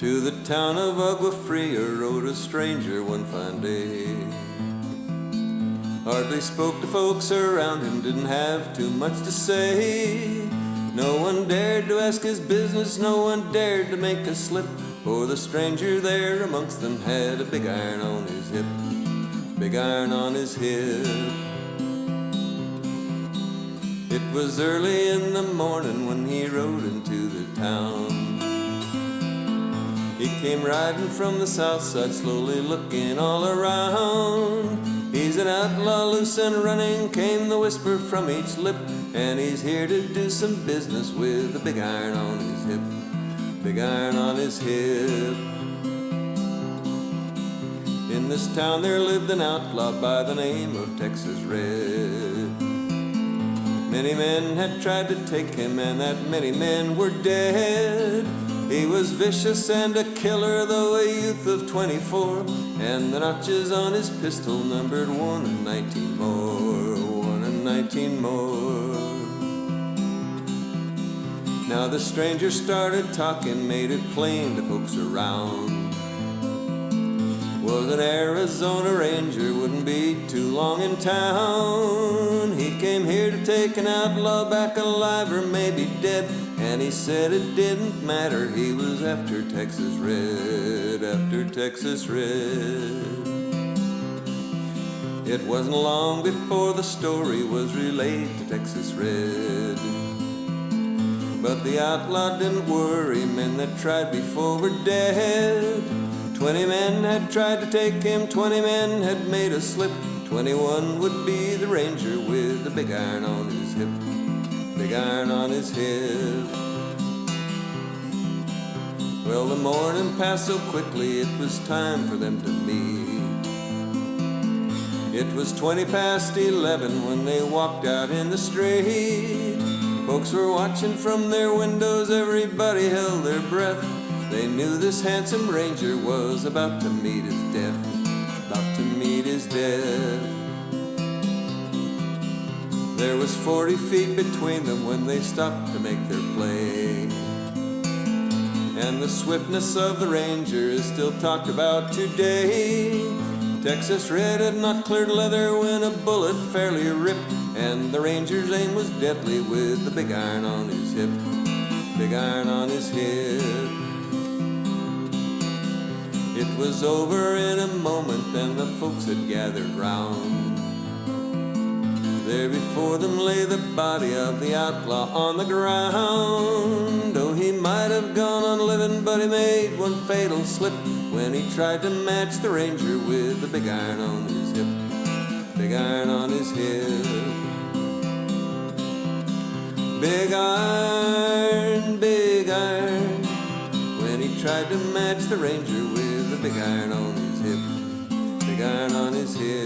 To the town of Agua Fria rode a stranger one fine day. Hardly spoke to folks around him, didn't have too much to say. No one dared to ask his business, no one dared to make a slip, for the stranger there amongst them had a big iron on his hip, big iron on his hip. It was early in the morning when he rode into the town. He came riding from the south side, slowly looking all around. He's an outlaw, loose and running, came the whisper from each lip, and he's here to do some business with a big iron on his hip, big iron on his hip. In this town there lived an outlaw by the name of Texas Red. Many men had tried to take him, and that many men were dead. He was vicious and a killer, though a youth of 24, and the notches on his pistol numbered 1 and 19 more, 1 and 19 more. Now the stranger started talking, made it plain to folks around. Was an Arizona Ranger, wouldn't be too long in town. He came here to take an outlaw back alive or maybe dead, and he said it didn't matter, he was after Texas Red, after Texas Red. It wasn't long before the story was relayed to Texas Red. But the outlaw didn't worry, men that tried before were dead. 20 men had tried to take him, 20 men had made a slip. 21 would be the ranger with the big iron on his hip, big iron on his hip. Well, the morning passed so quickly, it was time for them to meet. It was 20 past 11 when they walked out in the street. Folks were watching from their windows, everybody held their breath. They knew this handsome ranger was about to meet his death, about to meet his death. There was 40 feet between them when they stopped to make their play. And the swiftness of the ranger is still talked about today. Texas Red had not cleared leather when a bullet fairly ripped, and the ranger's aim was deadly with the big iron on his hip, big iron on his hip. It was over in a moment and the folks had gathered round. There before them lay the body of the outlaw on the ground. Oh, he might have gone on living, but he made one fatal slip when he tried to match the ranger with the big iron on his hip, big iron on his hip. Big iron, when he tried to match the ranger with the big iron on his hip, big iron on his hip.